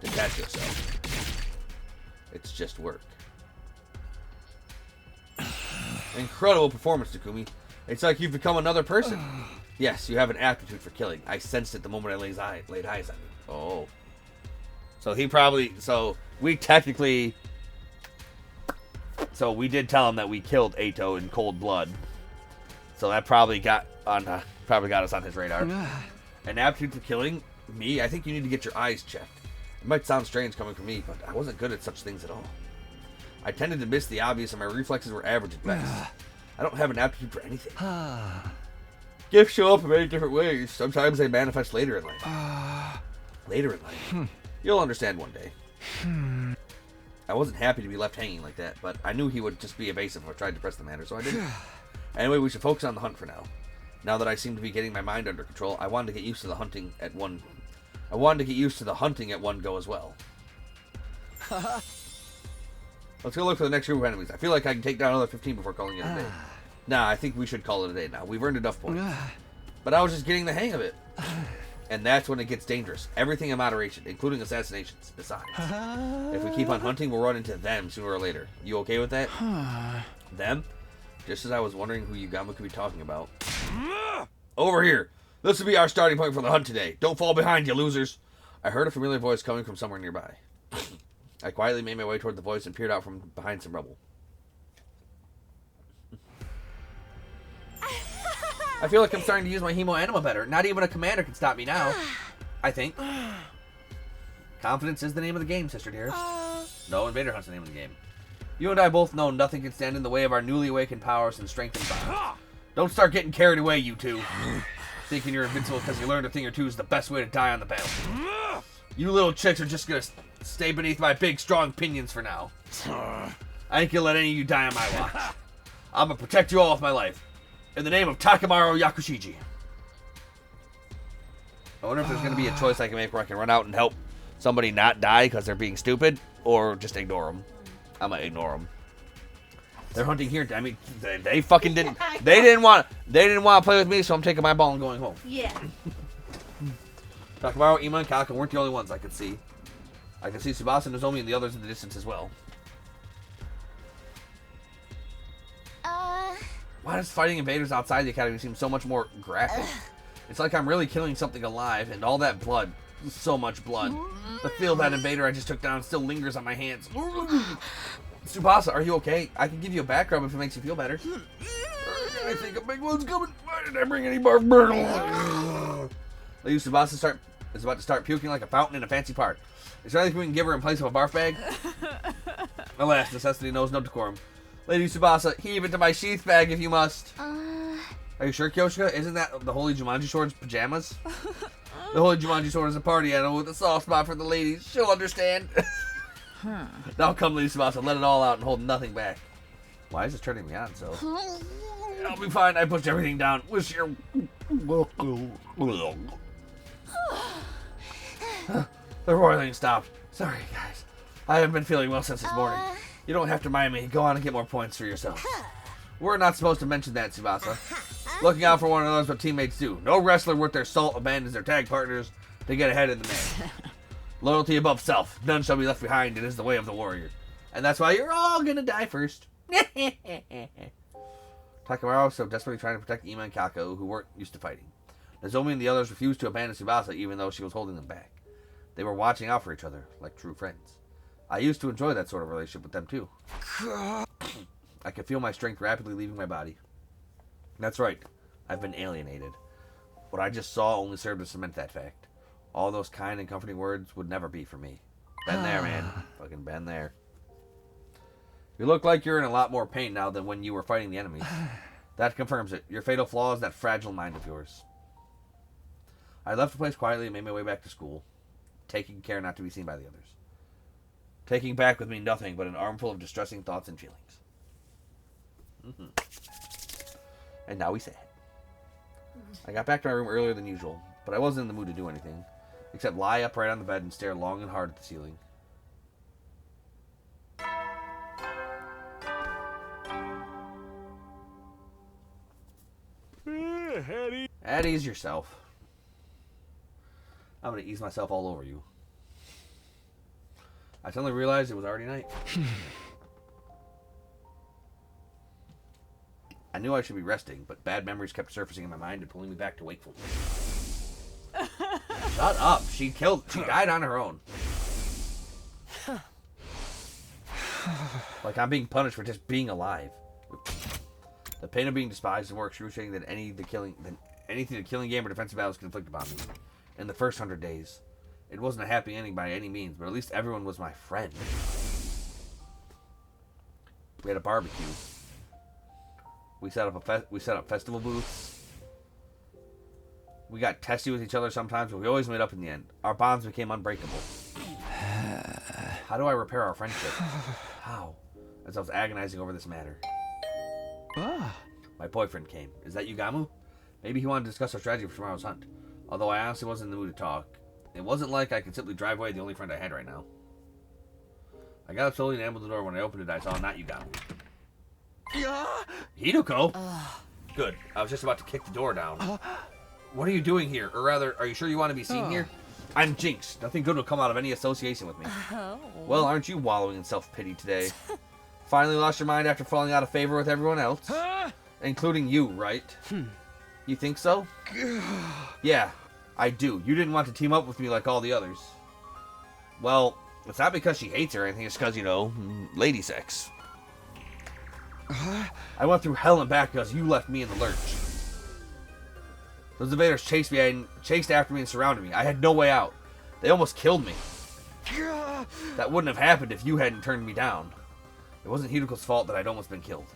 Detach yourself. It's just work. Incredible performance, Takumi. It's like you've become another person. Yes, you have an aptitude for killing. I sensed it the moment I laid eyes on you. Oh. So he probably... So we technically... So we did tell him that we killed Ato in cold blood. So that probably got us on his radar. An aptitude for killing? Me? I think you need to get your eyes checked. It might sound strange coming from me, but I wasn't good at such things at all. I tended to miss the obvious and my reflexes were average at best. I don't have an aptitude for anything. Gifts show up in many different ways. Sometimes they manifest later in life. Later in life. You'll understand one day. I wasn't happy to be left hanging like that, but I knew he would just be evasive if I tried to press the matter, so I didn't. Anyway, we should focus on the hunt for now. Now that I seem to be getting my mind under control, I wanted to get used to the hunting at one. I wanted to get used to the hunting at one go as well. Let's go look for the next group of enemies. I feel like I can take down another 15 before calling it a day. Nah, I think we should call it a day now. We've earned enough points. But I was just getting the hang of it. And that's when it gets dangerous. Everything in moderation, including assassinations. Besides, if we keep on hunting, we'll run into them sooner or later. You okay with that? Them? Just as I was wondering who Yugama could be talking about. Over here! This will be our starting point for the hunt today. Don't fall behind, you losers! I heard a familiar voice coming from somewhere nearby. I quietly made my way toward the voice and peered out from behind some rubble. I feel like I'm starting to use my Hemo Anima better. Not even a commander can stop me now. I think. Confidence is the name of the game, sister dearest. No, Invader Hunt's the name of the game. You and I both know nothing can stand in the way of our newly awakened powers and strength and bonds. Don't start getting carried away, you two. Thinking you're invincible because you learned a thing or two is the best way to die on the battlefield. You little chicks are just gonna stay beneath my big, strong pinions for now. I ain't gonna let any of you die on my watch. I'm gonna protect you all with my life. In the name of Takemaru Yakushiji. I wonder if there's going to be a choice I can make where I can run out and help somebody not die because they're being stupid, or just ignore them. I'm going to ignore them. They're hunting here. I mean, they fucking didn't. They didn't want to play with me, so I'm taking my ball and going home. Yeah. Takemaru, Ima, and Kaka weren't the only ones I could see. I could see Tsubasa, Nozomi, and the others in the distance as well. Why does fighting invaders outside the academy seem so much more graphic? It's like I'm really killing something alive, and all that blood, so much blood. The feel of that invader I just took down still lingers on my hands. Tsubasa, are you okay? I can give you a back rub if it makes you feel better. I think a big one's coming. Why did I bring any barf burgle? Lady Tsubasa is about to start puking like a fountain in a fancy park. Is there anything we can give her in place of a barf bag? Alas, necessity knows no decorum. Lady Tsubasa, heave into my sheath bag if you must. Are you sure, Kyoshika? Isn't that the Holy Jumanji Sword's pajamas? The Holy Jumanji Sword is a party animal with a soft spot for the ladies. She'll understand. Now come, Lady Tsubasa, let it all out and hold nothing back. Why is this turning me on so? I'll be fine. I pushed everything down. Wish your... The roiling stopped. Sorry, guys. I haven't been feeling well since this morning. You don't have to mind me. Go on and get more points for yourself. We're not supposed to mention that, Tsubasa. Looking out for one another is what teammates do. No wrestler worth their salt abandons their tag partners to get ahead in the match. Loyalty above self. None shall be left behind. It is the way of the warrior. And that's why you're all gonna die first. Takemaru was so desperately trying to protect Ima and Kako, who weren't used to fighting. Nozomi and the others refused to abandon Tsubasa even though she was holding them back. They were watching out for each other, like true friends. I used to enjoy that sort of relationship with them too. I could feel my strength rapidly leaving my body. That's right. I've been alienated. What I just saw only served to cement that fact. All those kind and comforting words would never be for me. Been there, man. Fucking been there. You look like you're in a lot more pain now than when you were fighting the enemies. That confirms it. Your fatal flaw is that fragile mind of yours. I left the place quietly and made my way back to school, taking care not to be seen by the others. Taking back with me nothing but an armful of distressing thoughts and feelings. And now we sad. I got back to my room earlier than usual, but I wasn't in the mood to do anything, except lie upright on the bed and stare long and hard at the ceiling. At ease yourself. I'm gonna ease myself all over you. I suddenly realized it was already night. I knew I should be resting, but bad memories kept surfacing in my mind and pulling me back to wakefulness. Shut up. She died on her own. Like I'm being punished for just being alive. The pain of being despised is more excruciating than anything the killing game or defensive battles can inflict upon me. In the first 100 days. It wasn't a happy ending by any means, but at least everyone was my friend. We had a barbecue. We set up festival booths. We got testy with each other sometimes, but we always made up in the end. Our bonds became unbreakable. How do I repair our friendship? How? As I was agonizing over this matter. My boyfriend came. Is that Yugamu? Maybe he wanted to discuss our strategy for tomorrow's hunt. Although I honestly wasn't in the mood to talk. It wasn't like I could simply drive away the only friend I had right now. I got up slowly and ambled the door. When I opened it, I saw not you got Hideko? Good. I was just about to kick the door down. What are you doing here? Or rather, are you sure you want to be seen here? I'm Jinx. Nothing good will come out of any association with me. Well, aren't you wallowing in self-pity today? Finally lost your mind after falling out of favor with everyone else? Including you, right? You think so? Yeah, I do. You didn't want to team up with me like all the others. Well, it's not because she hates her or anything. It's because, you know, lady sex. I went through hell and back because you left me in the lurch. Those invaders chased after me and surrounded me. I had no way out. They almost killed me. That wouldn't have happened if you hadn't turned me down. It wasn't Hideko's fault that I'd almost been killed.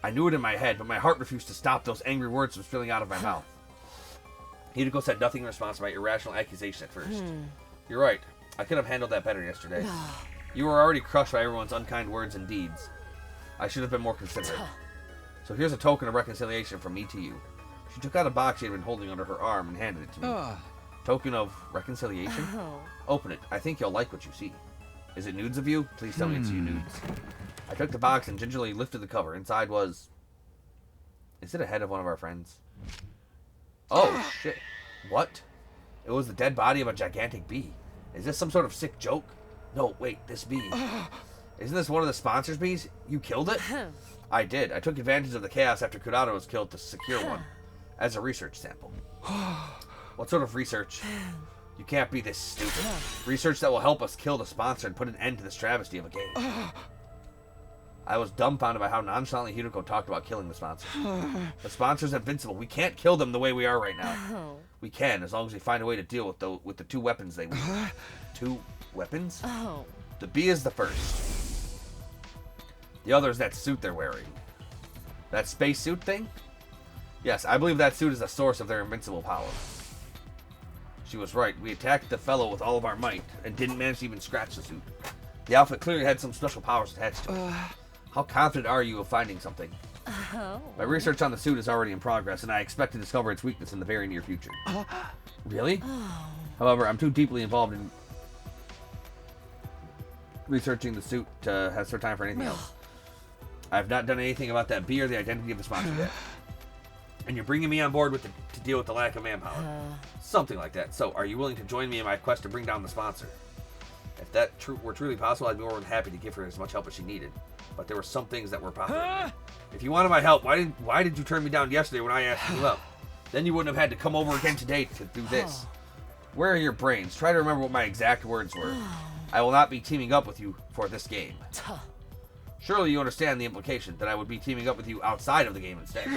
I knew it in my head, but my heart refused to stop those angry words from spilling out of my mouth. Hideko said nothing in response to my irrational accusation at first. You're right. I could have handled that better yesterday. You were already crushed by everyone's unkind words and deeds. I should have been more considerate. So here's a token of reconciliation from me to you. She took out a box she had been holding under her arm and handed it to me. Token of reconciliation? Open it. I think you'll like what you see. Is it nudes of you? Please tell me it's you nudes. I took the box and gingerly lifted the cover. Inside was... Is it a head of one of our friends? Oh, shit. What? It was the dead body of a gigantic bee. Is this some sort of sick joke? No, wait, this bee. Isn't this one of the sponsors' bees? You killed it? I did. I took advantage of the chaos after Kurata was killed to secure one. As a research sample. What sort of research? You can't be this stupid. Research that will help us kill the sponsor and put an end to this travesty of a game. I was dumbfounded by how nonchalantly Hideko talked about killing the sponsor. The sponsor's invincible. We can't kill them the way we are right now. We can, as long as we find a way to deal with the two weapons they wield. Two weapons? The bee is the first. The other is that suit they're wearing. That space suit thing? Yes, I believe that suit is the source of their invincible power. She was right. We attacked the fellow with all of our might and didn't manage to even scratch the suit. The outfit clearly had some special powers attached to it. How confident are you of finding something? My research on the suit is already in progress, and I expect to discover its weakness in the very near future. Really? However, I'm too deeply involved in researching the suit to have spare time for anything else. I have not done anything about that bee or the identity of the sponsor yet. And you're bringing me on board to deal with the lack of manpower. Something like that. So, are you willing to join me in my quest to bring down the sponsor? If that were truly possible, I'd be more than happy to give her as much help as she needed. But there were some things that were possible. If you wanted my help, why did you turn me down yesterday when I asked you up? Then you wouldn't have had to come over again today to do this. Where are your brains? Try to remember what my exact words were. I will not be teaming up with you for this game. Surely you understand the implication that I would be teaming up with you outside of the game instead.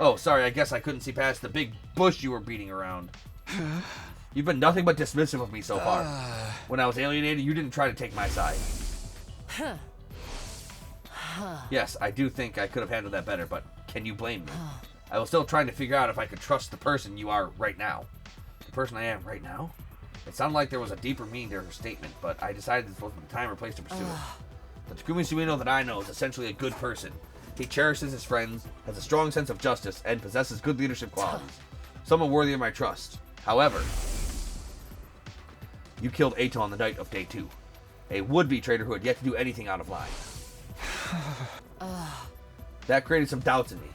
Oh, sorry, I guess I couldn't see past the big bush you were beating around. You've been nothing but dismissive of me so far. When I was alienated, you didn't try to take my side. Yes, I do think I could have handled that better, but can you blame me? I was still trying to figure out if I could trust the person you are right now. The person I am right now? It sounded like there was a deeper meaning to her statement, but I decided this wasn't the time or place to pursue it. The Takumi Suino that I know is essentially a good person. He cherishes his friends, has a strong sense of justice, and possesses good leadership qualities. Someone worthy of my trust. However, you killed Eito on the night of day 2. A would-be traitor who had yet to do anything out of line. That created some doubts in me.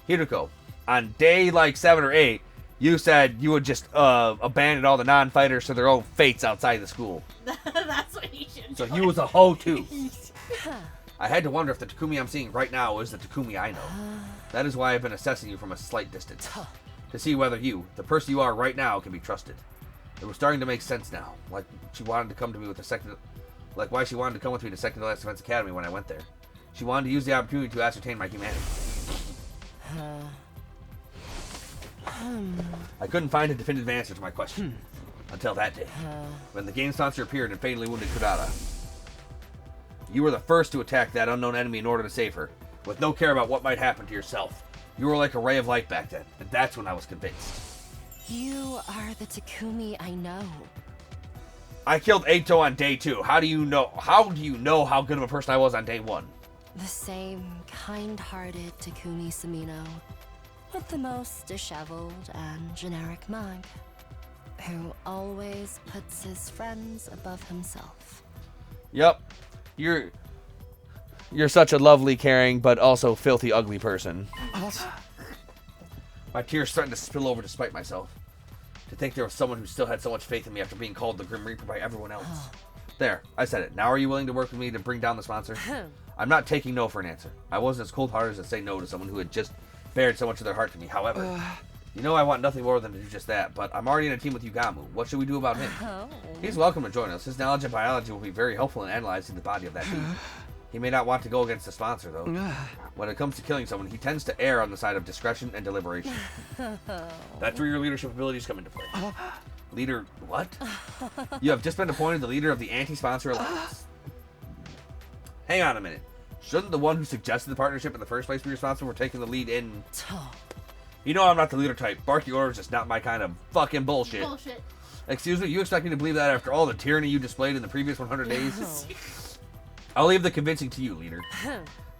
Hideko, on day like 7 or 8, you said you would just abandon all the non-fighters to their own fates outside the school. That's what he should. So you was a hoe too. I had to wonder if the Takumi I'm seeing right now is the Takumi I know. That is why I've been assessing you from a slight distance. To see whether you, the person you are right now, can be trusted. It was starting to make sense now. Like she wanted to come to me with why she wanted to come with me to Second to Last Defense Academy when I went there. She wanted to use the opportunity to ascertain my humanity. I couldn't find a definitive answer to my question. Until that day. When the game sponsor appeared and fatally wounded Kurata. You were the first to attack that unknown enemy in order to save her, with no care about what might happen to yourself. You were like a ray of light back then, and that's when I was convinced. You are the Takumi I know. I killed Eito on day 2. How do you know how good of a person I was on day 1? The same kind-hearted Takumi Sumino. with the most disheveled and generic mug, who always puts his friends above himself. Yep. You're such a lovely, caring, but also filthy, ugly person. My tears starting to spill over despite myself. To think there was someone who still had so much faith in me after being called the Grim Reaper by everyone else. There, I said it. Now are you willing to work with me to bring down this monster? I'm not taking no for an answer. I wasn't as cold-hearted as to say no to someone who had just bared so much of their heart to me. However, you know I want nothing more than to do just that, but I'm already in a team with Yugamu. What should we do about him? He's welcome to join us. His knowledge of biology will be very helpful in analyzing the body of that being. He may not want to go against the sponsor, though. When it comes to killing someone, he tends to err on the side of discretion and deliberation. That's where your leadership abilities come into play. Leader, what? You have just been appointed the leader of the Anti-Sponsor Alliance. Hang on a minute. Shouldn't the one who suggested the partnership in the first place be responsible for taking the lead in... You know I'm not the leader type. Barky orders is not my kind of fucking bullshit. Bullshit. Excuse me, you expect me to believe that after all the tyranny you displayed in the previous 100 days? I'll leave the convincing to you, leader.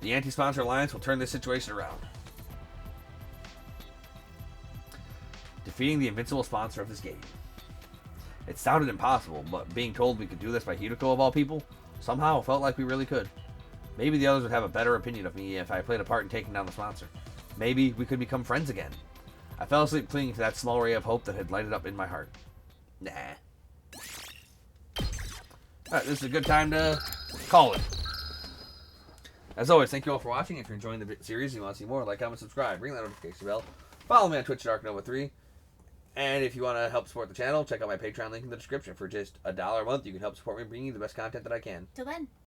The Anti-Sponsor Alliance will turn this situation around. Defeating the invincible sponsor of this game. It sounded impossible, but being told we could do this by Hideko of all people, somehow felt like we really could. Maybe the others would have a better opinion of me if I played a part in taking down the sponsor. Maybe we could become friends again. I fell asleep clinging to that small ray of hope that had lighted up in my heart. Nah. Alright, this is a good time to call it. As always, thank you all for watching. If you're enjoying the series and you want to see more, like, comment, subscribe, ring that notification bell. Follow me on Twitch at ArkNova3. And if you want to help support the channel, check out my Patreon link in the description. For just $1 a month, you can help support me bringing you the best content that I can. Till then.